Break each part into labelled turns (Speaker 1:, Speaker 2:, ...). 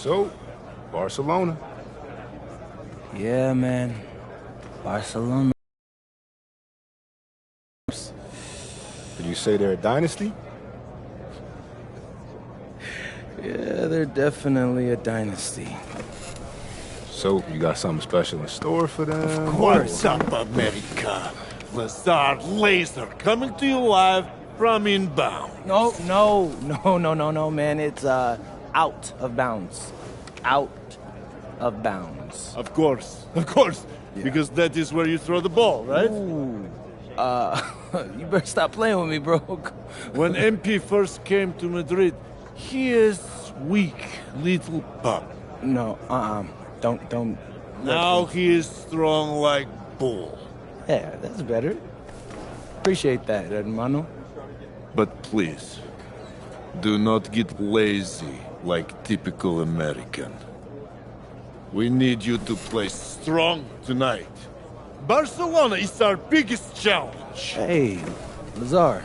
Speaker 1: So, Barcelona.
Speaker 2: Yeah, man. Barcelona.
Speaker 1: Did you say they're a dynasty?
Speaker 2: Yeah, they're definitely a dynasty.
Speaker 1: So, you got something special in store for them?
Speaker 2: Of course.
Speaker 3: What's up, America? Lazard Laser coming to you live from Inbound.
Speaker 2: No, man. It's out of bounds. Out of bounds.
Speaker 3: Of course.
Speaker 2: Yeah.
Speaker 3: Because that is where you throw the ball, right?
Speaker 2: Ooh. You better stop playing with me, bro.
Speaker 3: When MP first came to Madrid, he is weak little pup.
Speaker 2: No, don't.
Speaker 3: Now he is strong like bull.
Speaker 2: Yeah, that's better. Appreciate that, hermano.
Speaker 3: But please, do not get lazy like typical American. We need you to play strong tonight. Barcelona is our biggest challenge.
Speaker 2: Hey, Lazar.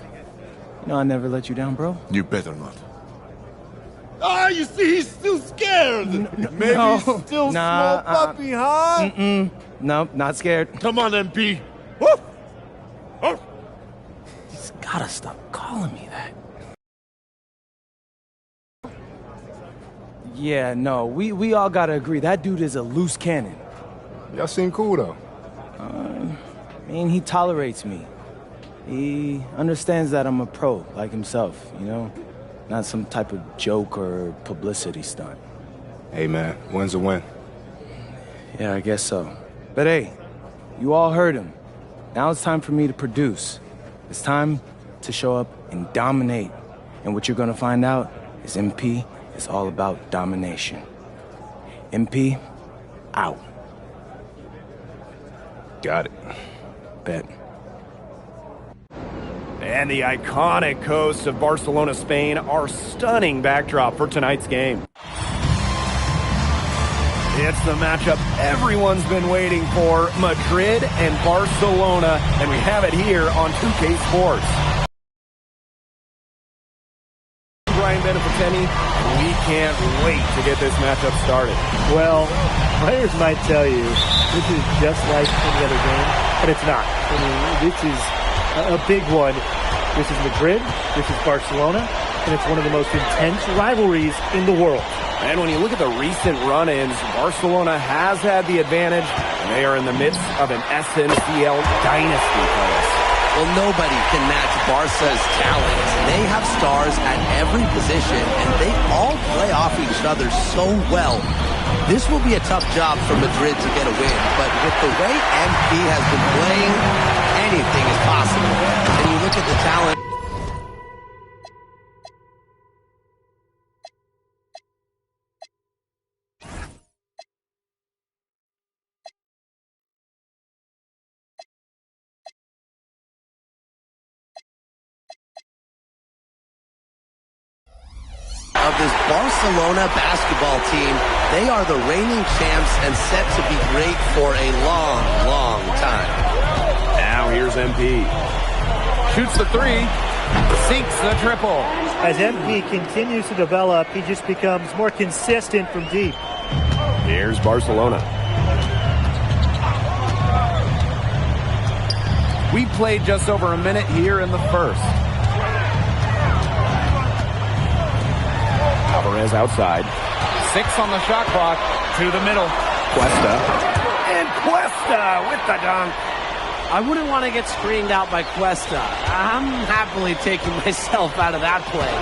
Speaker 2: You know I never let you down, bro.
Speaker 3: You better not. Ah, you see, he's still scared. Maybe
Speaker 2: no.
Speaker 3: he's still
Speaker 2: Nah,
Speaker 3: small puppy, huh?
Speaker 2: No, not scared.
Speaker 3: Come on, MP. Woof! Woof!
Speaker 2: He's gotta stop calling me that. Yeah, no, we all gotta agree. That dude is a loose cannon.
Speaker 1: Y'all seem cool, though.
Speaker 2: I mean, he tolerates me. He understands that I'm a pro, like himself, you know? Not some type of joke or publicity stunt.
Speaker 1: Hey, man, win's a win.
Speaker 2: Yeah, I guess so. But hey, you all heard him. Now it's time for me to produce. It's time to show up and dominate. And what you're gonna find out is MP is all about domination. MP, out.
Speaker 1: Got it.
Speaker 2: Bet.
Speaker 4: And the iconic coast of Barcelona, Spain, our stunning backdrop for tonight's game. It's the matchup everyone's been waiting for, Madrid and Barcelona, and we have it here on 2K Sports. Brian Beneficeni, we can't wait to get this matchup started.
Speaker 5: Well, players might tell you this is just like any other game, but it's not. I mean, this is a big one. This is Madrid, this is Barcelona, and it's one of the most intense rivalries in the world.
Speaker 4: And when you look at the recent run-ins, Barcelona has had the advantage, and they are in the midst of an SNCL dynasty place.
Speaker 6: Well, nobody can match Barca's talent. They have stars at every position, and they all play off each other so well. This will be a tough job for Madrid to get a win, but with the way MP has been playing, anything is possible. And you look at the talent. Of this Barcelona basketball team, they are the reigning champs and set to be great for a long, long time.
Speaker 4: Now here's MP. Shoots the three, sinks the triple.
Speaker 5: As MP continues to develop, he just becomes more consistent from deep.
Speaker 4: Here's Barcelona. We played just over a minute here in the first. Alvarez outside. 6 on the shot clock. To the middle. Cuesta. And Cuesta with the dunk.
Speaker 7: I wouldn't want to get screened out by Cuesta. I'm happily taking myself out of that play.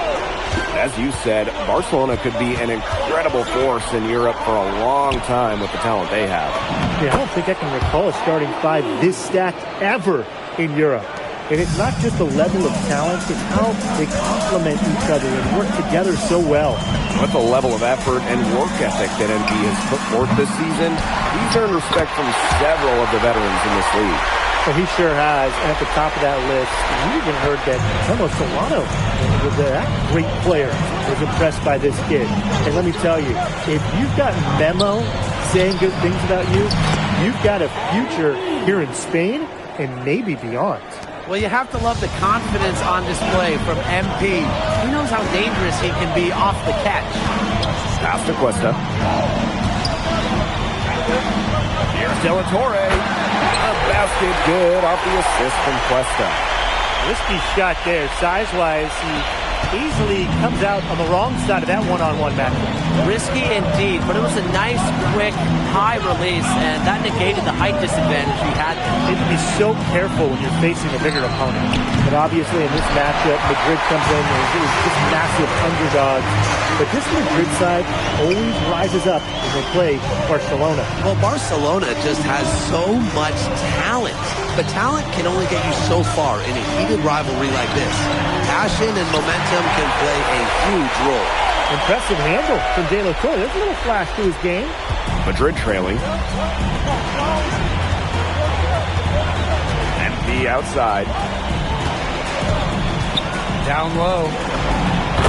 Speaker 4: As you said, Barcelona could be an incredible force in Europe for a long time with the talent they have.
Speaker 5: Yeah, I don't think I can recall a starting five this stacked ever in Europe. And it's not just the level of talent, it's how they complement each other and work together so well.
Speaker 4: With the level of effort and work ethic that NB has put forth this season, he's earned respect from several of the veterans in this league.
Speaker 5: Well, he sure has. And at the top of that list, we even heard that Carlos Solano was that great player, was impressed by this kid. And let me tell you, if you've got Memo saying good things about you, you've got a future here in Spain and maybe beyond.
Speaker 7: Well, you have to love the confidence on display from MP. He knows how dangerous he can be off the catch.
Speaker 4: Pass to Cuesta. Here's De La Torre. A basket good off the assist from Cuesta.
Speaker 5: Risky shot there. Size-wise, he easily comes out on the wrong side of that one-on-one matchup.
Speaker 7: Risky indeed, but it was a nice, quick, high release, and that negated the height disadvantage he had.
Speaker 5: You need to be so careful when you're facing a bigger opponent. But obviously in this matchup, Madrid comes in and is just massive underdogs. But this Madrid side always rises up when they play Barcelona.
Speaker 6: Well, Barcelona just has so much talent. But talent can only get you so far in a heated rivalry like this. Passion and momentum can play a huge role.
Speaker 5: Impressive handle from De La Torre. There's a little flash to his game.
Speaker 4: Madrid trailing. MP outside. Down low.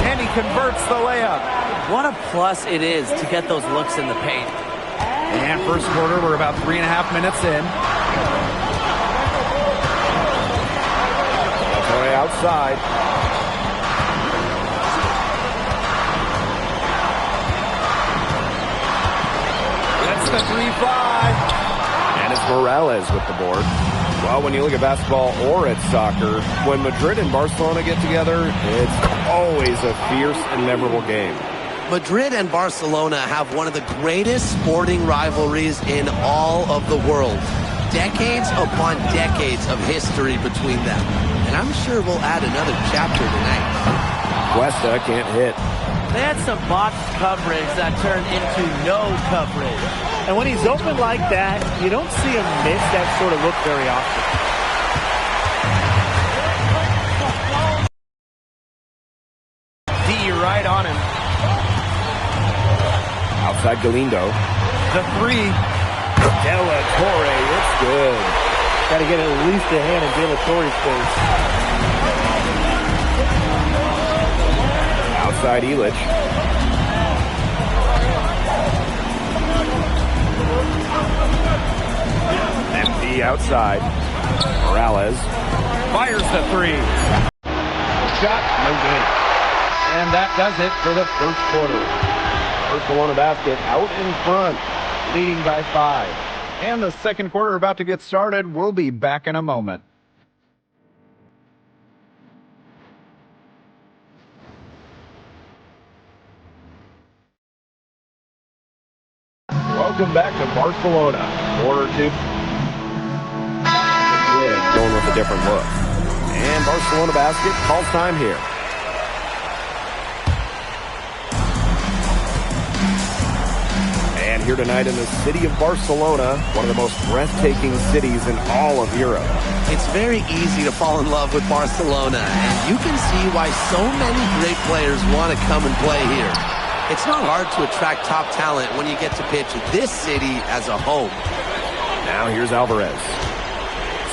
Speaker 4: And he converts the layup.
Speaker 7: What a plus it is to get those looks in the paint.
Speaker 4: And first quarter, we're about 3.5 minutes in. Torre outside. That's the 3-5. And it's Morales with the board. Well, when you look at basketball or at soccer, when Madrid and Barcelona get together, it's always a fierce and memorable game.
Speaker 6: Madrid and Barcelona have one of the greatest sporting rivalries in all of the world. Decades upon decades of history between them. And I'm sure we'll add another chapter tonight.
Speaker 4: Cuesta can't hit.
Speaker 7: They had some box coverage that turned into no coverage.
Speaker 5: And when he's open like that, you don't see him miss that sort of look very often.
Speaker 4: D right on him. Outside Galindo. The three. De La Torre, it's good.
Speaker 5: Got to get at least a hand in De La Torre's face.
Speaker 4: Outside Illich. MP outside. Morales fires the three. Shot, no good. And that does it for the first quarter. Barcelona basket out in front, leading by 5. And the second quarter about to get started. We'll be back in a moment. Welcome back to Barcelona. Quarter 2. Going with a different look. And Barcelona basket calls time here. And here tonight in the city of Barcelona, one of the most breathtaking cities in all of Europe.
Speaker 6: It's very easy to fall in love with Barcelona, and you can see why so many great players want to come and play here. It's not hard to attract top talent when you get to pitch this city as a home.
Speaker 4: Now here's Alvarez.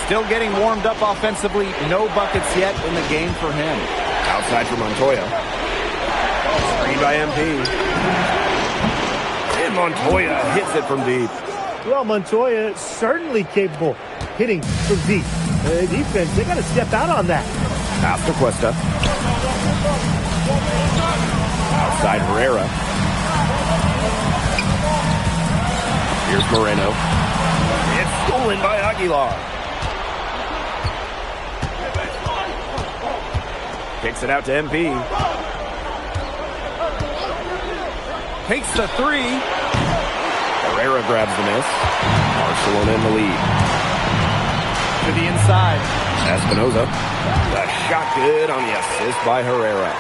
Speaker 4: Still getting warmed up offensively. No buckets yet in the game for him. Outside for Montoya. Screen by MP. And Montoya hits it from deep.
Speaker 5: Well, Montoya certainly capable hitting from deep. Defense, they got to step out on that.
Speaker 4: Pass to Cuesta. Outside Herrera. Here's Moreno. It's stolen by Aguilar. Kicks it out to MP. Takes the three. Carrera grabs the miss. Barcelona in the lead. To the inside. Espinoza. The shot good on the assist by Herrera.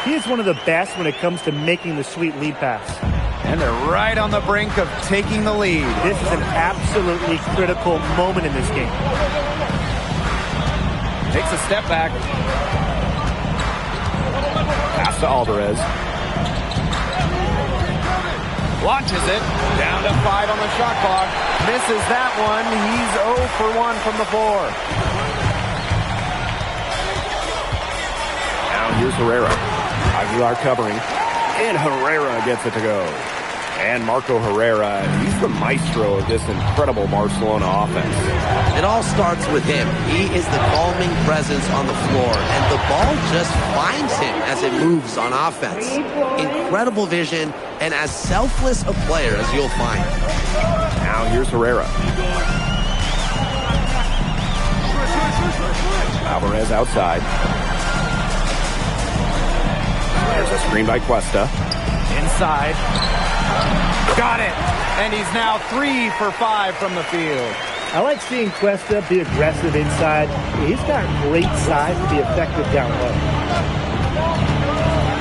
Speaker 5: He is one of the best when it comes to making the sweet lead pass.
Speaker 4: And they're right on the brink of taking the lead.
Speaker 5: This is an absolutely critical moment in this game.
Speaker 4: Takes a step back. Pass to Alvarez. Launches it. Down to 5 on the shot clock. Misses that one. He's 0 for 1 from the floor. Now here's Herrera. Aguilar covering. And Herrera gets it to go. And Marco Herrera, he's the maestro of this incredible Barcelona offense.
Speaker 6: It all starts with him. He is the calming presence on the floor, and the ball just finds him as it moves on offense. Incredible vision, and as selfless a player as you'll find.
Speaker 4: Now here's Herrera. Alvarez outside. There's a screen by Cuesta.
Speaker 2: Inside. Got it. And he's now 3 for 5 from the field.
Speaker 5: I like seeing Cuesta be aggressive inside. He's got great size to be effective down low.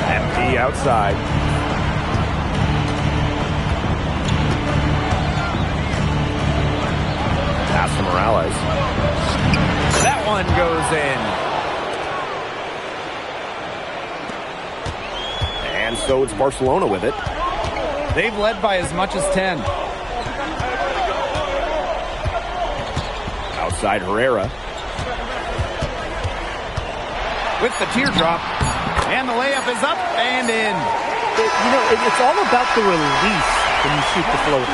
Speaker 4: MP outside. Pass to Morales.
Speaker 2: That one goes in.
Speaker 4: And so it's Barcelona with it.
Speaker 2: They've led by as much as 10.
Speaker 4: Outside Herrera.
Speaker 2: With the teardrop. And the layup is up and in.
Speaker 5: It's all about the release when you shoot the floater.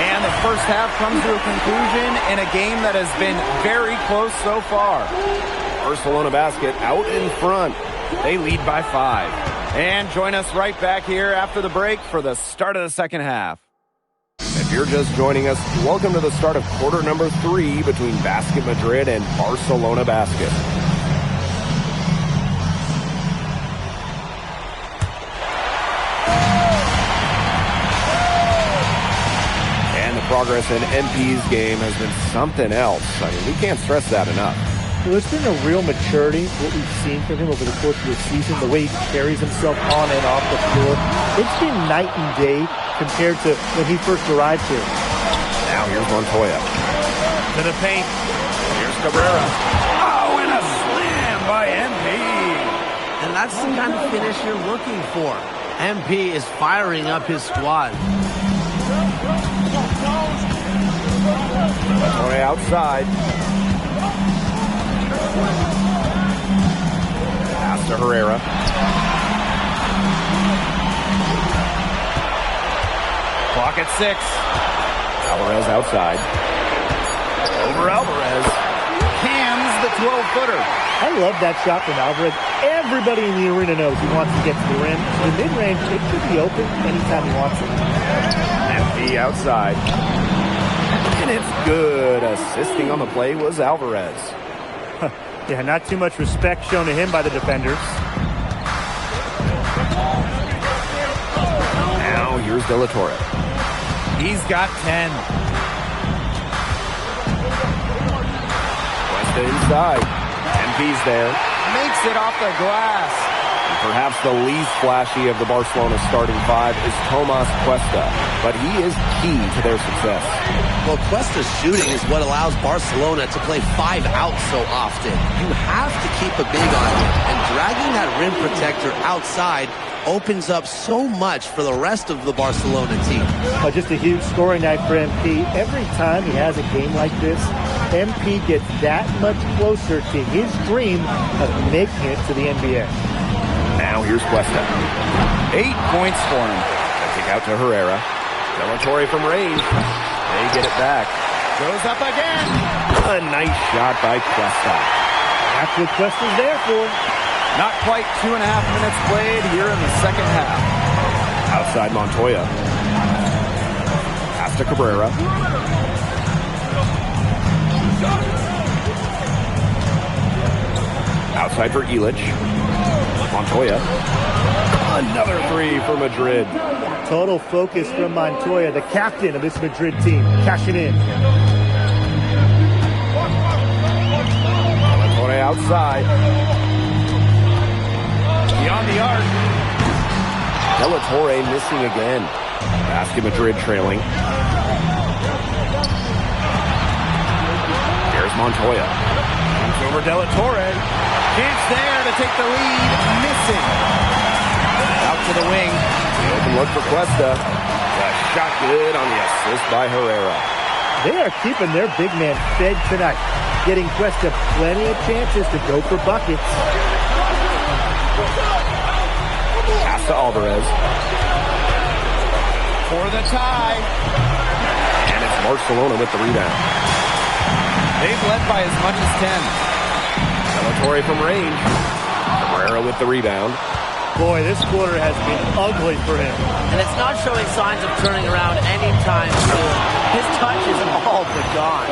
Speaker 2: And the first half comes to a conclusion in a game that has been very close so far.
Speaker 4: Barcelona basket out in front.
Speaker 2: They lead by 5. And join us right back here after the break for the start of the second half.
Speaker 4: If you're just joining us, welcome to the start of quarter number 3 between Basket Madrid and Barcelona Basket. And the progress in MP's game has been something else. I mean, we can't stress that enough.
Speaker 5: Well, there's been a real maturity to what we've seen from him over the course of the season, the way he carries himself on and off the floor. It's been night and day compared to when he first arrived here.
Speaker 4: Now here's Montoya.
Speaker 2: To the paint. Here's Cabrera. Oh, and a slam by MP.
Speaker 6: And that's the kind of finish you're looking for. MP is firing up his squad.
Speaker 4: Montoya outside. Pass to Herrera.
Speaker 2: Clock at 6.
Speaker 4: Alvarez outside. Over Alvarez.
Speaker 2: Cams the 12-footer.
Speaker 5: I love that shot from Alvarez. Everybody in the arena knows he wants to get to the rim. The mid-range, it could be open anytime he wants it.
Speaker 4: MP outside. And it's good. Assisting on the play was Alvarez.
Speaker 5: Yeah, not too much respect shown to him by the defenders.
Speaker 4: Now here's De La Torre.
Speaker 2: He's got 10.
Speaker 4: Cuesta inside. MP's there.
Speaker 2: Makes it off the glass.
Speaker 4: And perhaps the least flashy of the Barcelona starting 5 is Tomas Cuesta, but he is key to their success.
Speaker 6: Well, Cuesta's shooting is what allows Barcelona to play 5 out so often. You have to keep a big on him, and dragging that rim protector outside opens up so much for the rest of the Barcelona team.
Speaker 5: Just a huge scoring night for MP. Every time he has a game like this, MP gets that much closer to his dream of making it to the NBA.
Speaker 4: Now here's Cuesta.
Speaker 2: 8 points for him.
Speaker 4: Kick out to Herrera. De La Torre from range. They get it back.
Speaker 2: Goes up again.
Speaker 4: A nice shot by Cuesta.
Speaker 5: That's what Cuesta's there for.
Speaker 2: Not quite 2.5 minutes played here in the second half.
Speaker 4: Outside Montoya. Pass to Cabrera. Outside for Illich. Montoya. Another 3 for Madrid.
Speaker 5: Total focus from Montoya, the captain of this Madrid team, cashing in.
Speaker 4: Montoya outside.
Speaker 2: Beyond the arc.
Speaker 4: De La Torre missing again. Basket Madrid trailing. There's Montoya.
Speaker 2: Comes over De La Torre. Chance there to take the lead. Missing. Out to the wing.
Speaker 4: The open look for Cuesta. The shot good on the assist by Herrera.
Speaker 5: They are keeping their big man fed tonight, getting Cuesta plenty of chances to go for buckets.
Speaker 4: Pass to Alvarez. for the tie. And it's Barcelona with the rebound. They've led by as much as 10. Delatorre from range. Carrera with the rebound.
Speaker 5: Boy, this quarter has been ugly for him.
Speaker 7: And it's not showing signs of turning around anytime soon. His touch is all but gone.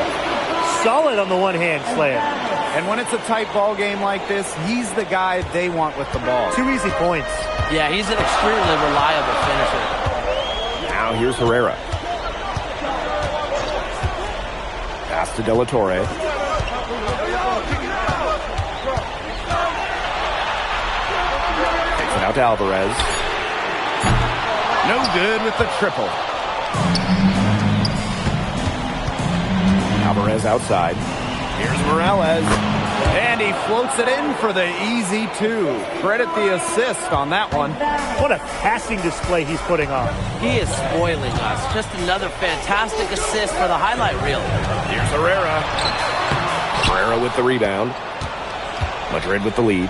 Speaker 5: Solid on the one hand, Slam.
Speaker 4: And when it's a tight ball game like this, he's the guy they want with the ball.
Speaker 5: 2 easy points.
Speaker 7: Yeah, he's an extremely reliable finisher.
Speaker 4: Now here's Herrera. Pass to Delatorre. Takes it out to Alvarez. No good with the triple. Alvarez outside. Here's Morales. And he floats it in for the easy 2. Credit the assist on that one.
Speaker 5: What a passing display he's putting on.
Speaker 7: He is spoiling us. Just another fantastic assist for the highlight reel.
Speaker 4: Here's Herrera. Herrera with the rebound. Madrid with the lead.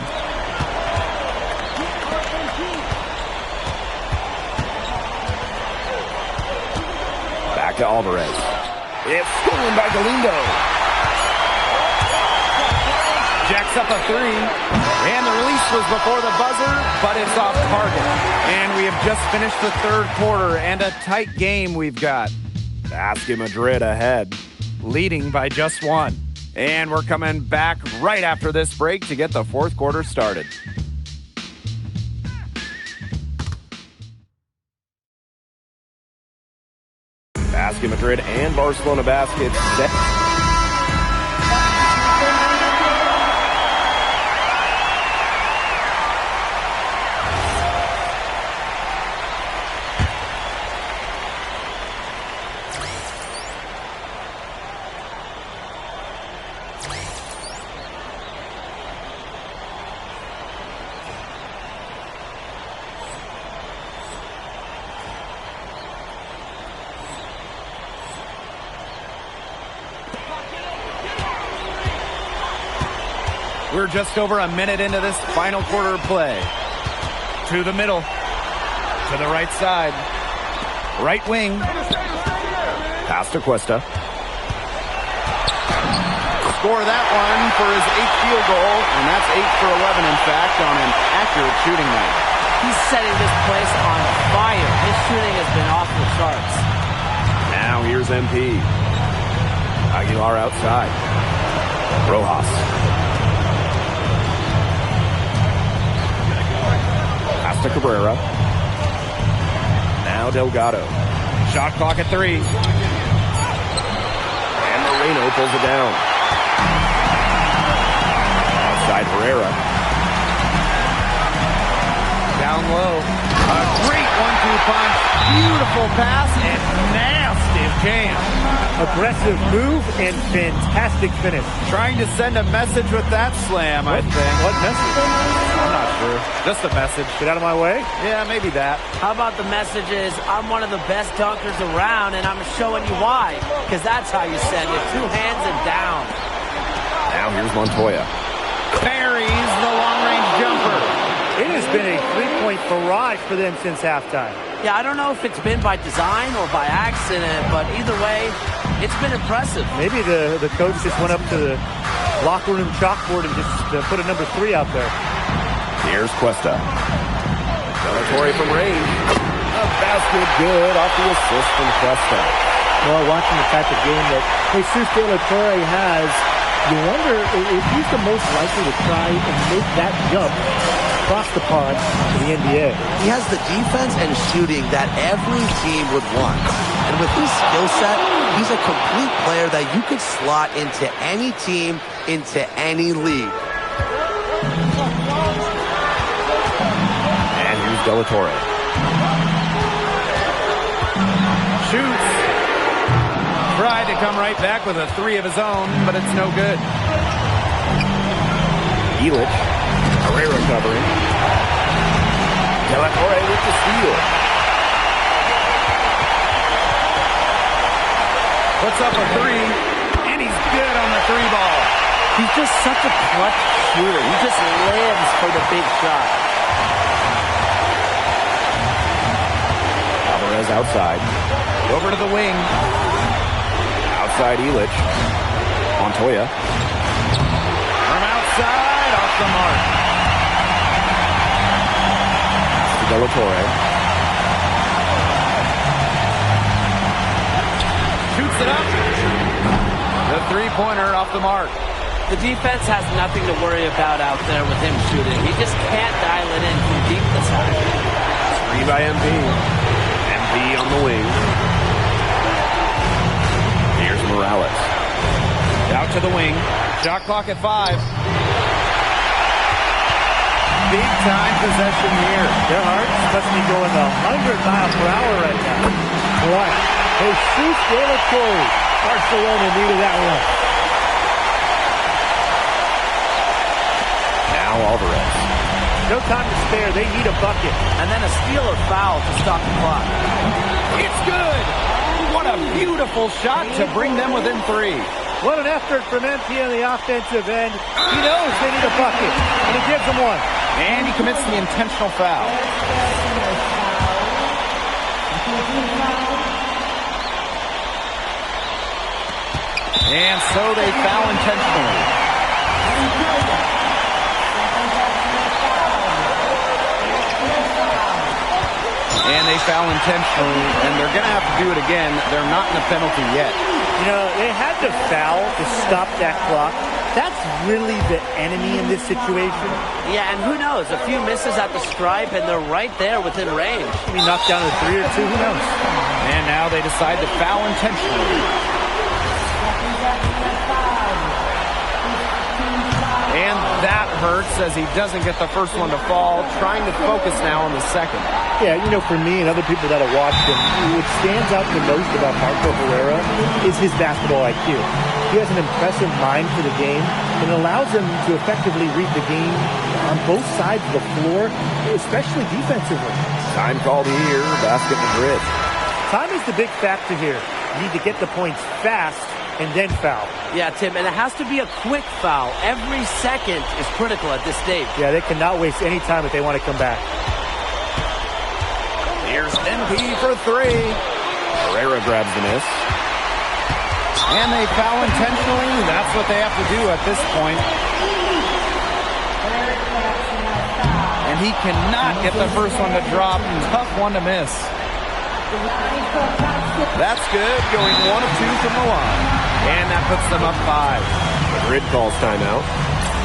Speaker 4: Back to Alvarez. It's stolen by Galindo. Jacks up a 3. And the release was before the buzzer, but it's off target. And we have just finished the third quarter, and a tight game we've got. Basket Madrid ahead, leading by just 1. And we're coming back right after this break to get the fourth quarter started. Basket Madrid and Barcelona baskets set. We're just over a minute into this final quarter of play. To the middle. To the right side. Right wing. Pass to Cuesta. Score that one for his 8th field goal, and that's 8 for 11, in fact, on an accurate shooting night.
Speaker 7: He's setting this place on fire. His shooting has been off the charts.
Speaker 4: Now here's MP. Aguilar outside. Rojas. Pass to Cabrera. Now Delgado. Shot clock at 3. And Moreno pulls it down. Outside Herrera. Down low. A great 1-2 punch. Beautiful pass and nasty jam.
Speaker 5: Aggressive move and fantastic finish.
Speaker 4: Trying to send a message with that slam, I think.
Speaker 5: What message?
Speaker 4: I'm not sure. Just a message.
Speaker 5: Get out of my way?
Speaker 4: Yeah, maybe that.
Speaker 7: How about the message is, I'm one of the best dunkers around, and I'm showing you why. Because that's how you send it. 2 hands and down.
Speaker 4: Now here's Montoya. Buries the long-range jumper.
Speaker 5: It has been a three-point barrage for them since halftime.
Speaker 7: Yeah, I don't know if it's been by design or by accident, but either way, it's been impressive.
Speaker 5: Maybe the coach just went up to the locker room chalkboard and just put a number 3 out there.
Speaker 4: Here's Cuesta. Delatorre from range. A basket good off the assist from Cuesta.
Speaker 5: Well, watching the type of game that Jesus Delatorre has, you wonder if he's the most likely to try and make that jump across the pond to the NBA.
Speaker 6: He has the defense and shooting that every team would want. And with his skill set, he's a complete player that you could slot into any team, into any league.
Speaker 4: And here's Delatorre. Shoots. Tried to come right back with a 3 of his own, but it's no good. Illich. Carrera covering. Delatorre with the steal. Puts up a 3, and he's good on the 3 ball.
Speaker 7: He's just such a clutch shooter. He just lives for the big shot.
Speaker 4: Alvarez outside. Over to the wing. Outside Illich. Montoya. From outside, off the mark. De La Torre. Shoots it up. The three-pointer off the mark.
Speaker 7: The defense has nothing to worry about out there with him shooting. He just can't dial it in from deep this time.
Speaker 4: Screen by MP. MP on the wing. Here's Morales. Out to the wing. Shot clock at 5. Big time possession here.
Speaker 5: Their hearts must be going 100 miles per hour right now. Boy, Jesus De La Torre. Barcelona needed that one.
Speaker 4: Now Alvarez.
Speaker 5: No time to spare. They need a bucket.
Speaker 7: And then a steal or foul to stop the clock.
Speaker 4: It's good. What a beautiful shot to bring them within 3.
Speaker 5: What an effort from MP on the offensive end. He knows they need a bucket, and he gives them one.
Speaker 4: And he commits the intentional foul. And so they foul intentionally. And they foul intentionally, and they're going to have to do it again. They're not in a penalty yet.
Speaker 5: You know, they had to foul to stop that clock. That's really the enemy in this situation.
Speaker 7: Yeah, and who knows? A few misses at the stripe, and they're right there within range.
Speaker 5: Maybe knocked down to 3 or 2, who knows?
Speaker 4: And now they decide to foul intentionally. And that hurts as he doesn't get the first one to fall, trying to focus now on the second.
Speaker 5: Yeah, you know, for me and other people that have watched him, what stands out the most about Marco Herrera is his basketball IQ. He has an impressive mind for the game and allows him to effectively read the game on both sides of the floor, especially defensively.
Speaker 4: Time called here, basket Madrid.
Speaker 5: Time is the big factor here. You need to get the points fast and then foul.
Speaker 7: Yeah, Tim, and it has to be a quick foul. Every second is critical at this stage.
Speaker 5: Yeah, they cannot waste any time if they want to come back.
Speaker 4: Here's MP for 3. Carrera grabs the miss. And they foul intentionally. That's what they have to do at this point. And he cannot get the first one to drop. Tough one to miss. That's good. Going 1 of 2 from the line. And that puts them up 5. Madrid calls timeout.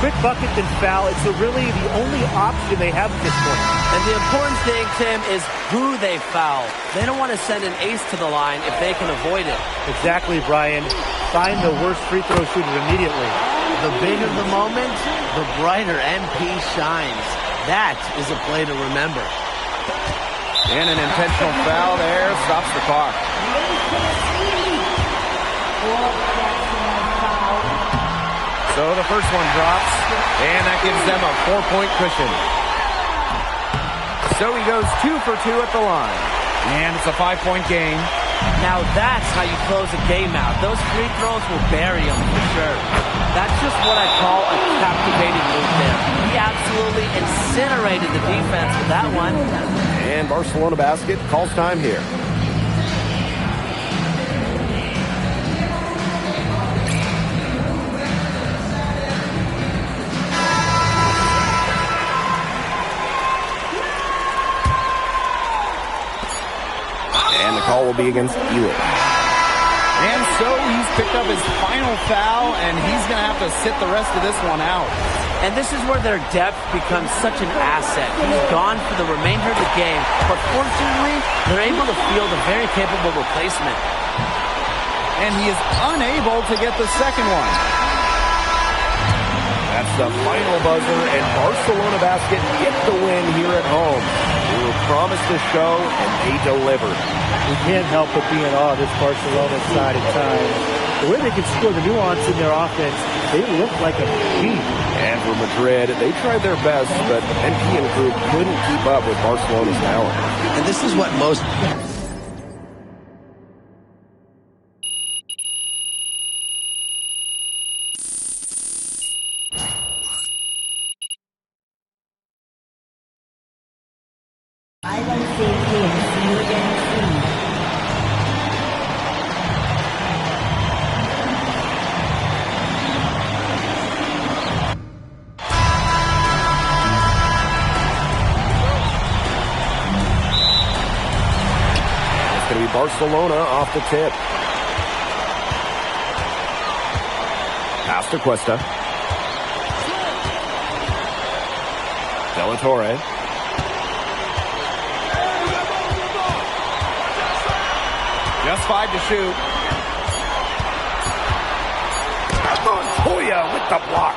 Speaker 5: Quick bucket then foul. It's really the only option they have at this point.
Speaker 7: And the important thing, Tim, is who they foul. They don't want to send an ace to the line if they can avoid it.
Speaker 5: Exactly, Brian. Find the worst free throw shooter immediately.
Speaker 7: The bigger the moment, the brighter MP shines. That is a play to remember.
Speaker 4: And an intentional foul there stops the clock. So the first one drops, and that gives them a 4-point cushion. So he goes 2 for 2 at the line. And it's a 5-point game.
Speaker 7: Now that's how you close a game out. Those free throws will bury them for sure. That's just what I call a captivating move there. He absolutely incinerated the defense with that one.
Speaker 4: And Barcelona basket calls time here. And the call will be against Illich. And so he's picked up his final foul, and he's going to have to sit the rest of this one out.
Speaker 7: And this is where their depth becomes such an asset. He's gone for the remainder of the game, but fortunately, they're able to field a very capable replacement.
Speaker 4: And he is unable to get the second one. That's the final buzzer, and Barcelona basket get the win here at home. They were promised a show, and they delivered.
Speaker 5: We can't help but be in awe of this Barcelona side at times. The way they can score, the nuance in their offense, they look like a machine.
Speaker 4: And for Madrid, they tried their best, but MP and crew couldn't keep up with Barcelona's talent.
Speaker 6: And this is what most...
Speaker 8: I will safely and see you again soon. Barcelona off the tip. Pass to Cuesta. De La Torre.
Speaker 4: Just 5 to shoot. Montoya with the block.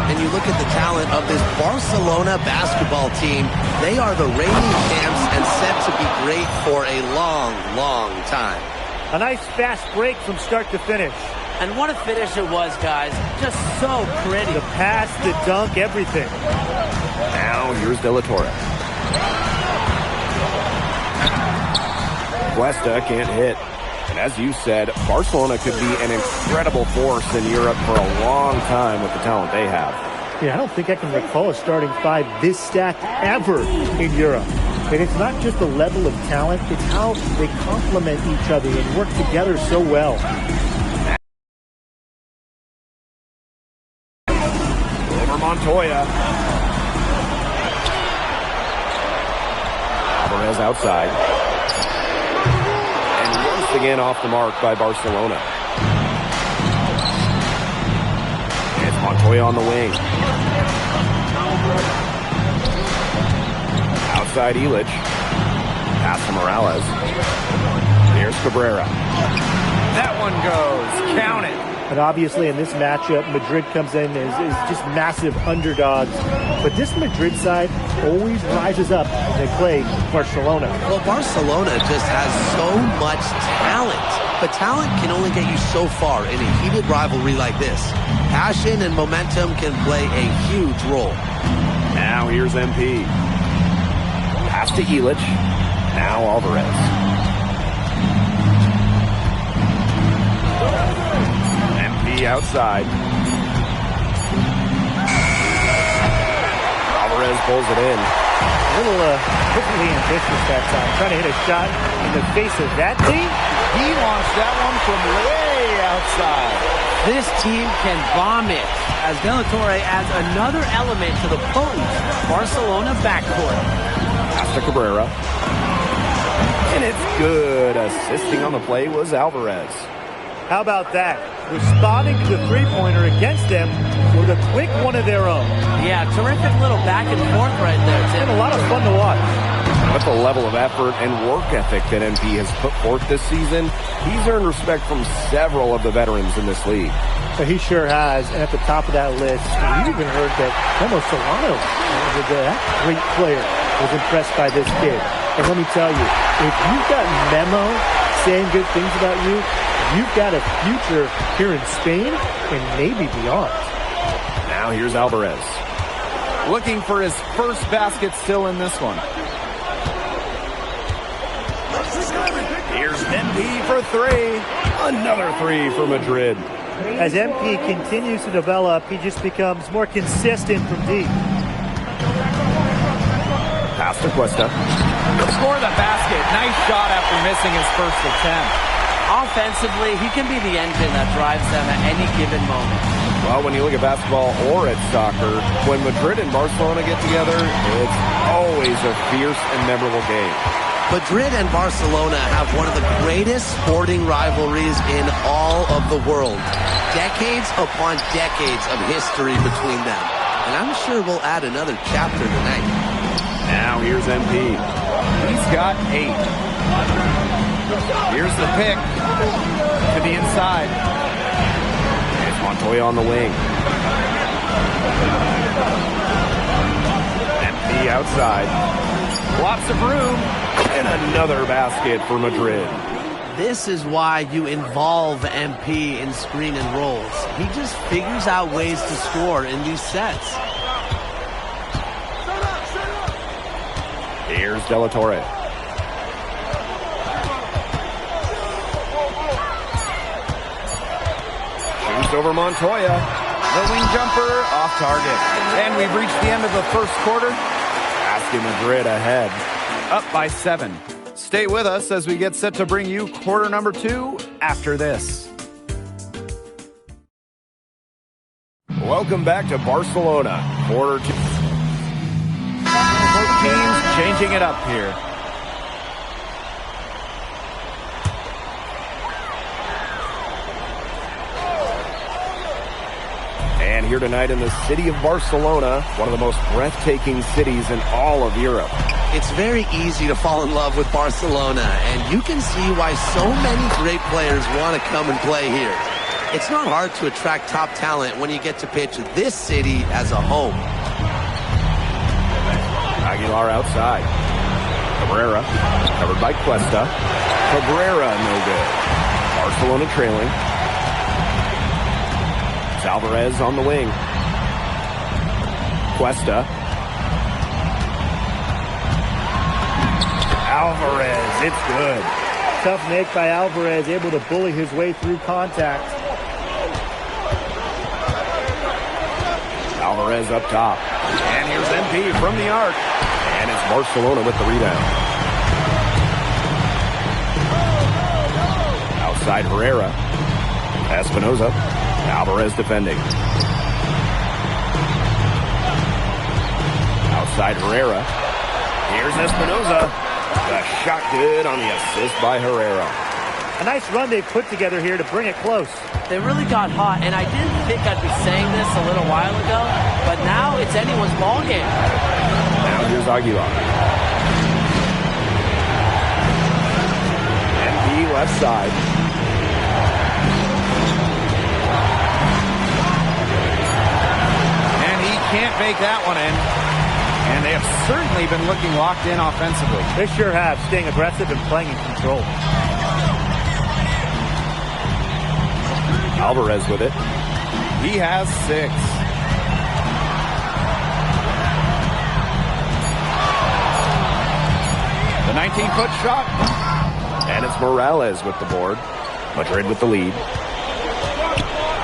Speaker 6: And you look at the talent of this Barcelona basketball team. They are the reigning champs and set to be great for a long, long time.
Speaker 5: A nice fast break from start to finish.
Speaker 7: And what a finish it was, guys. Just so pretty.
Speaker 5: The pass, the dunk, everything.
Speaker 8: Now here's De La Torre. Cuesta can't hit. And as you said, Barcelona could be an incredible force in Europe for a long time with the talent they have.
Speaker 5: Yeah, I don't think I can recall a starting five this stacked ever in Europe. And it's not just the level of talent, it's how they complement each other and work together so well.
Speaker 8: Over Montoya. Alvarez outside. Again off the mark by Barcelona. It's Montoya on the wing. Outside Illich. Pass to Morales. Here's Cabrera.
Speaker 4: That one goes. Count it.
Speaker 5: But obviously in this matchup, Madrid comes in as just massive underdogs. But this Madrid side always rises up when they play Barcelona.
Speaker 6: Well, Barcelona just has so much talent. But talent can only get you so far in a heated rivalry like this. Passion and momentum can play a huge role.
Speaker 8: Now here's MP. Pass to Illich. Now Alvarez. Outside. Alvarez pulls it in.
Speaker 5: A little quickly ambitious that time. Trying to hit a shot in the face of that team.
Speaker 4: He launched that one from way outside.
Speaker 7: This team can bomb it as De La Torre adds another element to the potent Barcelona backcourt.
Speaker 8: Pass to Cabrera. And it's good. Assisting on the play was Alvarez.
Speaker 5: How about that? Responding to the three-pointer against them with a quick one of their own.
Speaker 7: Yeah, terrific little back and forth right there, Tim.
Speaker 5: And a lot of fun to watch.
Speaker 8: With the level of effort and work ethic that MP has put forth this season, he's earned respect from several of the veterans in this league.
Speaker 5: But he sure has. And at the top of that list, you even heard that Memo Solano, that great player, was impressed by this kid. And let me tell you, if you've got Memo saying good things about you, you've got a future here in Spain and maybe beyond.
Speaker 8: Now here's Alvarez.
Speaker 4: Looking for his first basket still in this one.
Speaker 8: Here's MP for three. Another three for Madrid.
Speaker 5: As MP continues to develop, he just becomes more consistent from deep.
Speaker 8: Pass to Cuesta.
Speaker 4: Score the basket. Nice shot after missing his first attempt.
Speaker 7: Offensively, he can be the engine that drives them at any given moment.
Speaker 8: Well, when you look at basketball or at soccer, when Madrid and Barcelona get together, it's always a fierce and memorable game.
Speaker 6: Madrid and Barcelona have one of the greatest sporting rivalries in all of the world. Decades upon decades of history between them. And I'm sure we'll add another chapter tonight.
Speaker 8: Now here's MP.
Speaker 4: He's got 8. Here's the pick to the inside.
Speaker 8: It's Montoya on the wing. MP outside.
Speaker 4: Lots of room.
Speaker 8: And another basket for Madrid.
Speaker 6: This is why you involve MP in screen and rolls. He just figures out ways to score in these sets.
Speaker 8: Here's De La Torre. Over Montoya.
Speaker 4: The wing jumper off target. And we've reached the end of the first quarter.
Speaker 8: Asking Madrid ahead.
Speaker 4: Up by 7. Stay with us as we get set to bring you quarter number 2 after this.
Speaker 8: Welcome back to Barcelona. Quarter 2.
Speaker 4: Both teams changing it up here.
Speaker 8: And here tonight in the city of Barcelona, one of the most breathtaking cities in all of Europe.
Speaker 6: It's very easy to fall in love with Barcelona, and you can see why so many great players want to come and play here. It's not hard to attract top talent when you get to pitch this city as a home.
Speaker 8: Aguilar outside. Cabrera, covered by Cuesta. Cabrera, no good. Barcelona trailing. Alvarez on the wing. Cuesta. Alvarez, it's good.
Speaker 5: Tough make by Alvarez, able to bully his way through contact.
Speaker 8: Alvarez up top. And here's MP from the arc. And it's Barcelona with the rebound. Outside Herrera. Espinoza. Alvarez defending. Outside Herrera. Here's Espinoza. The shot good on the assist by Herrera.
Speaker 5: A nice run they put together here to bring it close.
Speaker 7: They really got hot, and I didn't think I'd be saying this a little while ago, but now it's anyone's ball game.
Speaker 8: Now here's Aguilar. MP left side.
Speaker 2: Can't bake that one in. And they have certainly been looking locked in offensively.
Speaker 5: They sure have, staying aggressive and playing in control.
Speaker 8: Alvarez with it.
Speaker 2: He has 6. The 19-foot shot.
Speaker 8: And it's Morales with the board. Madrid with the lead.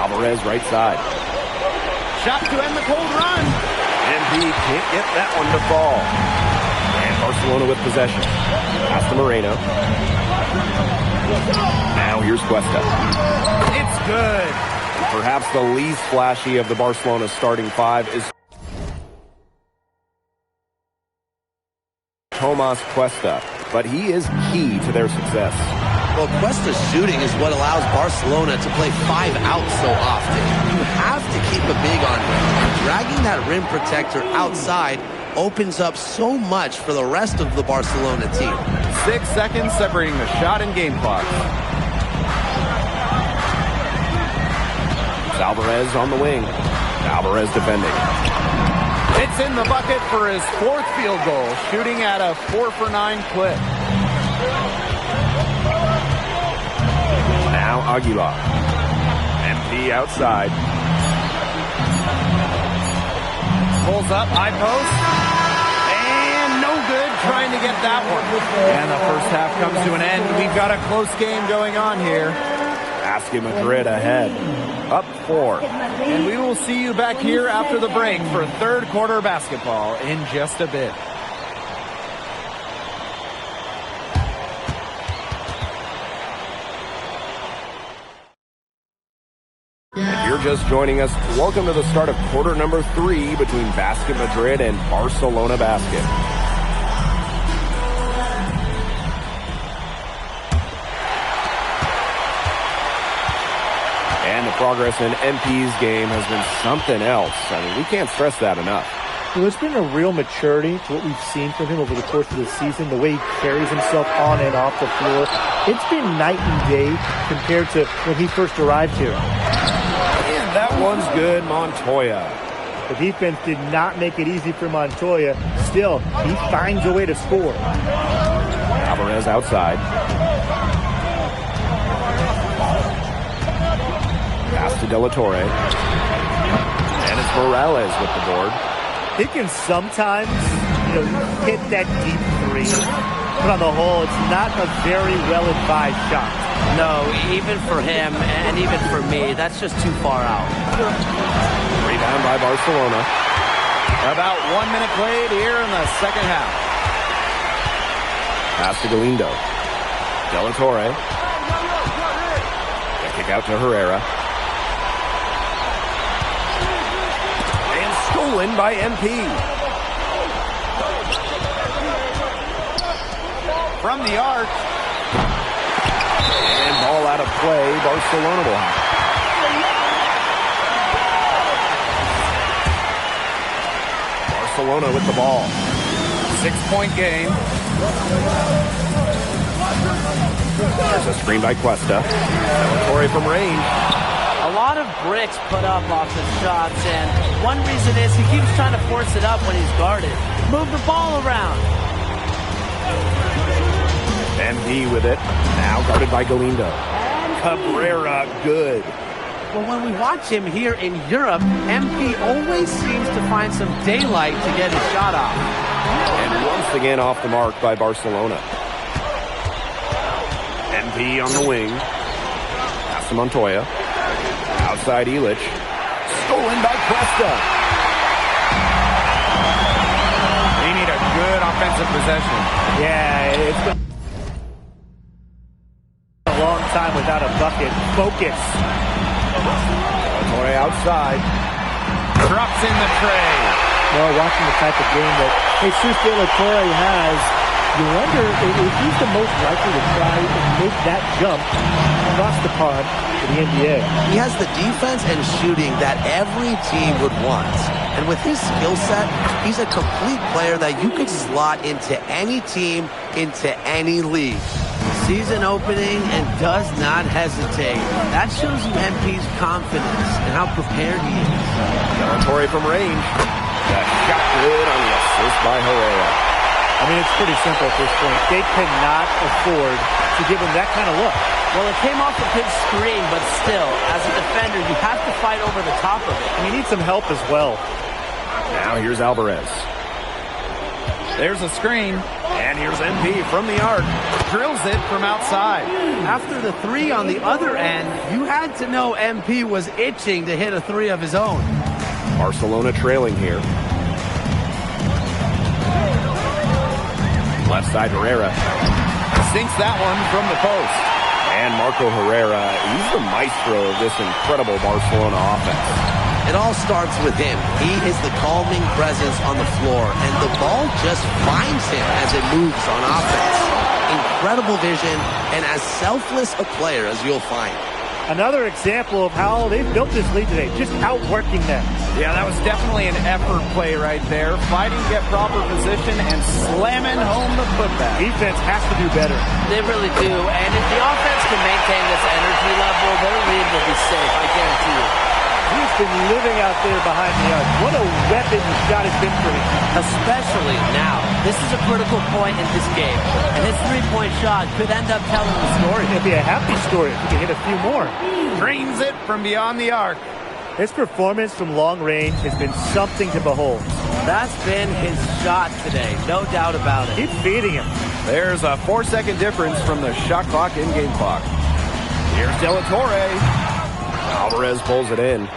Speaker 8: Alvarez right side.
Speaker 2: Shot to end the cold run.
Speaker 8: MP can't get that one to fall. And Barcelona with possession. Pass to Moreno. Now here's Cuesta.
Speaker 2: It's good.
Speaker 8: Perhaps the least flashy of the Barcelona starting 5 is Tomas Cuesta, but he is key to their success.
Speaker 6: Well, Cuesta's shooting is what allows Barcelona to play 5 out so often. You have to keep a big on him, and dragging that rim protector outside opens up so much for the rest of the Barcelona team.
Speaker 2: 6 seconds separating the shot and game clock.
Speaker 8: Alvarez on the wing. Alvarez defending.
Speaker 2: It's in the bucket for his 4th field goal, shooting at a 4-for-9 clip.
Speaker 8: Now Aguilar. MP outside.
Speaker 2: Pulls up, high post. And no good trying to get that one. And the first half comes to an end. We've got a close game going on here.
Speaker 8: Asking Madrid ahead. Up 4.
Speaker 2: And we will see you back here after the break for third quarter basketball in just a bit.
Speaker 8: If you're just joining us, welcome to the start of quarter number 3 between Basket Madrid and Barcelona Basket. And the progress in MP's game has been something else. I mean, we can't stress that enough.
Speaker 5: Well, there's been a real maturity to what we've seen from him over the course of the season, the way he carries himself on and off the floor. It's been night and day compared to when he first arrived here.
Speaker 8: And that one's good, Montoya.
Speaker 5: The defense did not make it easy for Montoya. Still, he finds a way to score.
Speaker 8: Alvarez outside. Pass to De La Torre. And it's Morales with the board.
Speaker 5: He can sometimes, hit that deep 3. But on the whole, it's not a very well-advised shot.
Speaker 7: No, even for him and even for me, that's just too far out.
Speaker 8: Rebound by Barcelona.
Speaker 2: About 1 minute played here in the second half.
Speaker 8: Pass to Galindo. De La Torre. The kick out to Herrera. Stolen by MP.
Speaker 2: From the arc.
Speaker 8: And ball out of play. Barcelona will have. Barcelona with the ball.
Speaker 4: 6-point game.
Speaker 8: There's a screen by Cuesta. Torre from range.
Speaker 7: A lot of bricks put up off his shots, and one reason is he keeps trying to force it up when he's guarded. Move the ball around.
Speaker 8: MP with it. Now guarded by Galindo. Carrera, good.
Speaker 7: Well, when we watch him here in Europe, MP always seems to find some daylight to get his shot off.
Speaker 8: And once again off the mark by Barcelona. MP on the wing. Pass to Montoya. Outside Illich. Stolen by Cuesta.
Speaker 4: They need a good offensive possession.
Speaker 5: Yeah, it's been a long time without a bucket. Focus.
Speaker 8: Torre outside.
Speaker 4: Drops in the tray.
Speaker 5: Well, watching the type of game that Jesus De La Torre has, you wonder if he's the most likely to try and make that jump across the pond to the NBA.
Speaker 6: He has the defense and shooting that every team would want. And with his skill set, he's a complete player that you could slot into any team, into any league. Season opening and does not hesitate. That shows you MP's confidence and how prepared he is.
Speaker 8: Torre from range. The shot good on the assist by Herrera.
Speaker 5: I mean, it's pretty simple at this point. They cannot afford to give him that kind of look.
Speaker 7: Well, it came off a good screen, but still, as a defender, you have to fight over the top of it.
Speaker 5: And he needs some help as well.
Speaker 8: Now here's Alvarez.
Speaker 4: There's a screen. And here's MP from the arc. Drills it from outside.
Speaker 7: After the three on the other end, you had to know MP was itching to hit a three of his own.
Speaker 8: Barcelona trailing here. Left side Herrera.
Speaker 4: Sinks that one from the post.
Speaker 8: And Marco Herrera, he's the maestro of this incredible Barcelona offense.
Speaker 6: It all starts with him. He is the calming presence on the floor, and the ball just finds him as it moves on offense. Incredible vision, and as selfless a player as you'll find.
Speaker 5: Another example of how they've built this lead today, just outworking them.
Speaker 4: Yeah, that was definitely an effort play right there. Fighting to get proper position and slamming home the putback.
Speaker 5: Defense has to do better.
Speaker 7: They really do, and if the offense can maintain this energy level, their lead will be safe, I guarantee you.
Speaker 5: He's been living out there behind the arc. What a weapon the shot has been for him.
Speaker 7: Especially now. This is a critical point in this game. And his three-point shot could end up telling the story.
Speaker 5: It'd be a happy story if he could hit a few more.
Speaker 4: Drains it from beyond the arc.
Speaker 5: His performance from long range has been something to behold.
Speaker 7: That's been his shot today, no doubt about it.
Speaker 5: Keep feeding him.
Speaker 4: There's a 4-second difference from the shot clock and game clock. Here's De La Torre.
Speaker 8: Alvarez pulls it in.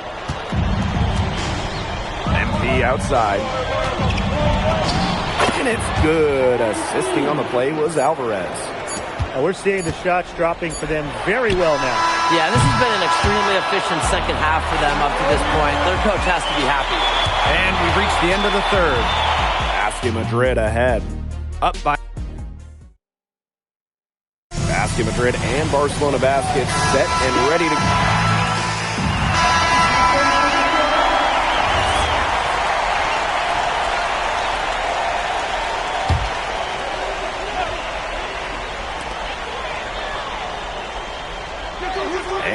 Speaker 8: MP outside. And it's good. Assisting on the play was Alvarez.
Speaker 5: And we're seeing the shots dropping for them very well now.
Speaker 7: Yeah, this has been an extremely efficient second half for them up to this point. Their coach has to be happy.
Speaker 4: And we've reached the end of the third.
Speaker 8: Basket Madrid ahead. Up by Basket Madrid and Barcelona Basket set and ready to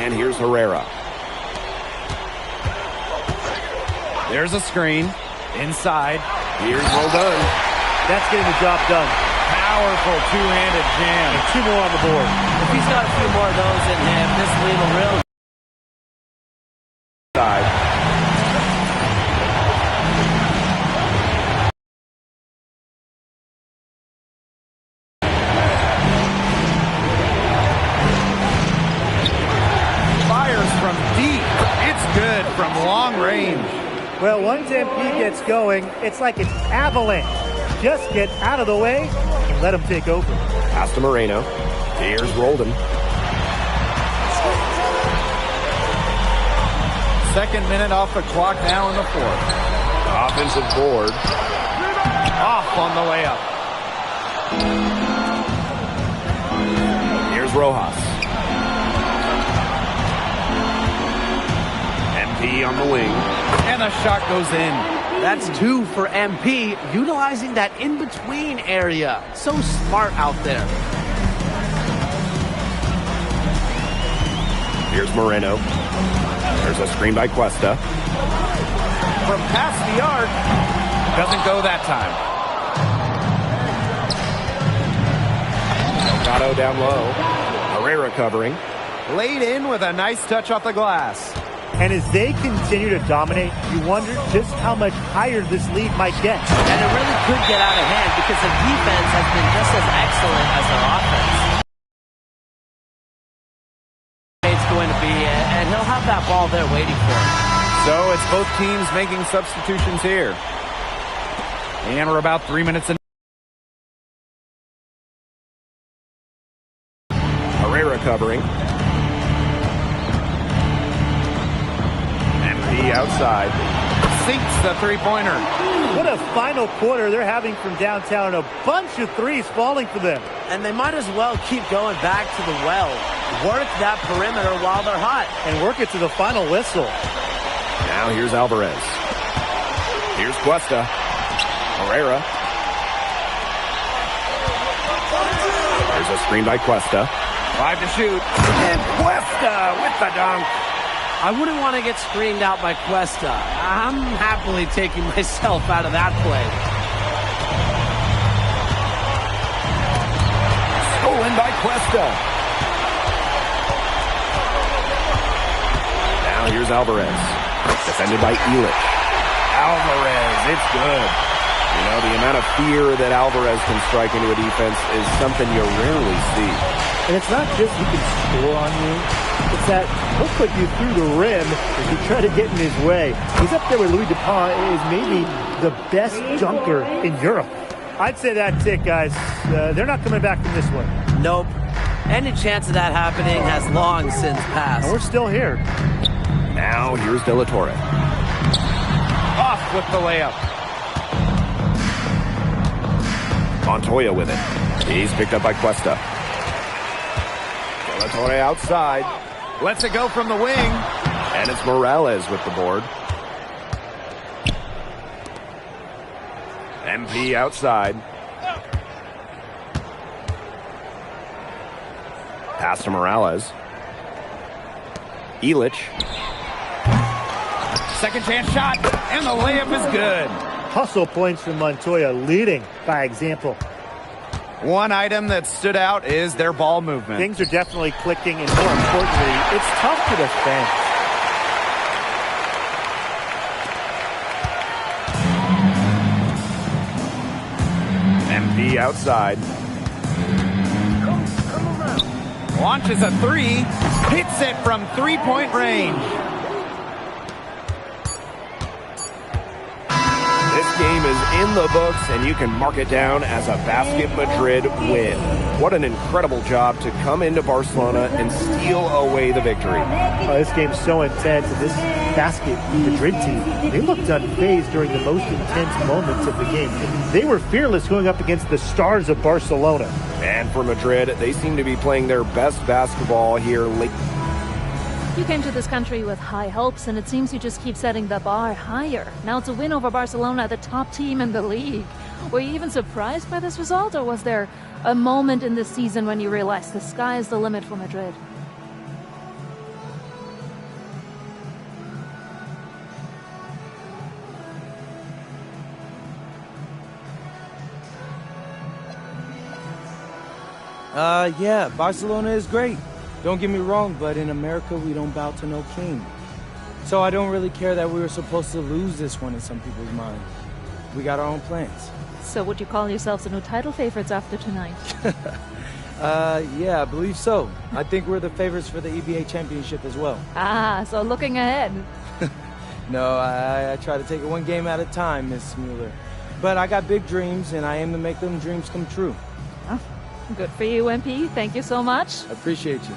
Speaker 8: And here's Herrera.
Speaker 4: There's a screen. Inside.
Speaker 8: Here's Roldan.
Speaker 5: That's getting the job done.
Speaker 4: Powerful two-handed jam.
Speaker 5: And two more on the board.
Speaker 7: If he's got a few more of those in him, this lead will really...
Speaker 4: From deep. It's good from long range.
Speaker 5: Well, once MP gets going, it's like an avalanche. Just get out of the way and let him take over.
Speaker 8: Pass to Moreno. Here's Roldan.
Speaker 4: Second minute off the clock now in the fourth.
Speaker 8: Offensive board.
Speaker 4: Off on the layup.
Speaker 8: Here's Rojas. MP on the wing.
Speaker 4: And the shot goes in.
Speaker 7: That's 2 for MP, utilizing that in-between area. So smart out there.
Speaker 8: Here's Moreno. There's a screen by Cuesta.
Speaker 4: From past the arc. Doesn't go that time.
Speaker 8: Delgado down low. Carrera covering.
Speaker 4: Laid in with a nice touch off the glass.
Speaker 5: And as they continue to dominate, you wonder just how much higher this lead might get.
Speaker 7: And it really could get out of hand because the defense has been just as excellent as their offense. It's going to be, and he'll have that ball there waiting for him.
Speaker 4: So it's both teams making substitutions here. And we're about 3 minutes in.
Speaker 8: Carrera covering.
Speaker 4: MP outside. Sinks the three-pointer.
Speaker 5: What a final quarter they're having from downtown. A bunch of threes falling for them.
Speaker 7: And they might as well keep going back to the well. Work that perimeter while they're hot.
Speaker 5: And work it to the final whistle.
Speaker 8: Now here's Alvarez. Here's Cuesta. Carrera. There's a screen by Cuesta.
Speaker 4: 5 to shoot. And Cuesta with the dunk.
Speaker 7: I wouldn't want to get screened out by Cuesta. I'm happily taking myself out of that play.
Speaker 8: Stolen by Cuesta. Now here's Alvarez. Defended by Illich.
Speaker 4: Alvarez, it's good.
Speaker 8: You know, the amount of fear that Alvarez can strike into a defense is something you rarely see.
Speaker 5: And it's not just he can score on you. It's that he'll put you through the rim if you try to get in his way. He's up there with Louis Dupont, is maybe the best dunker in Europe. I'd say that's it, guys. They're not coming back from this one.
Speaker 7: Nope. Any chance of that happening has long since passed.
Speaker 5: And we're still here.
Speaker 8: Now here's De La Torre.
Speaker 4: Off with the layup.
Speaker 8: Montoya with it. He's picked up by Cuesta. De La Torre outside.
Speaker 4: Lets it go from the wing.
Speaker 8: And it's Morales with the board. MP outside. Pass to Morales. Illich.
Speaker 4: Second chance shot. And the layup is good.
Speaker 5: Hustle points from Montoya, leading by example.
Speaker 4: One item that stood out is their ball movement.
Speaker 5: Things are definitely clicking, and more importantly, it's tough to defend.
Speaker 8: MP outside.
Speaker 4: Launches a three. Hits it from three-point range.
Speaker 8: This game is in the books, and you can mark it down as a Basket Madrid win. What an incredible job to come into Barcelona and steal away the victory.
Speaker 5: This game's so intense, and this Basket Madrid team, they looked unfazed during the most intense moments of the game. They were fearless going up against the stars of Barcelona.
Speaker 8: And for Madrid, they seem to be playing their best basketball here late.
Speaker 9: You came to this country with high hopes, and it seems you just keep setting the bar higher. Now it's a win over Barcelona, the top team in the league. Were you even surprised by this result, or was there a moment in this season when you realized the sky is the limit for Madrid?
Speaker 2: Yeah, Barcelona is great. Don't get me wrong, but in America, we don't bow to no king. So I don't really care that we were supposed to lose this one in some people's minds. We got our own plans.
Speaker 9: So would you call yourselves the new title favorites after tonight?
Speaker 2: Yeah, I believe so. I think we're the favorites for the EBA championship as well.
Speaker 9: Ah, so looking ahead.
Speaker 2: No, I try to take it one game at a time, Miss Mueller. But I got big dreams, and I aim to make them dreams come true.
Speaker 9: Oh, good for you, MP. Thank you so much.
Speaker 2: I appreciate you.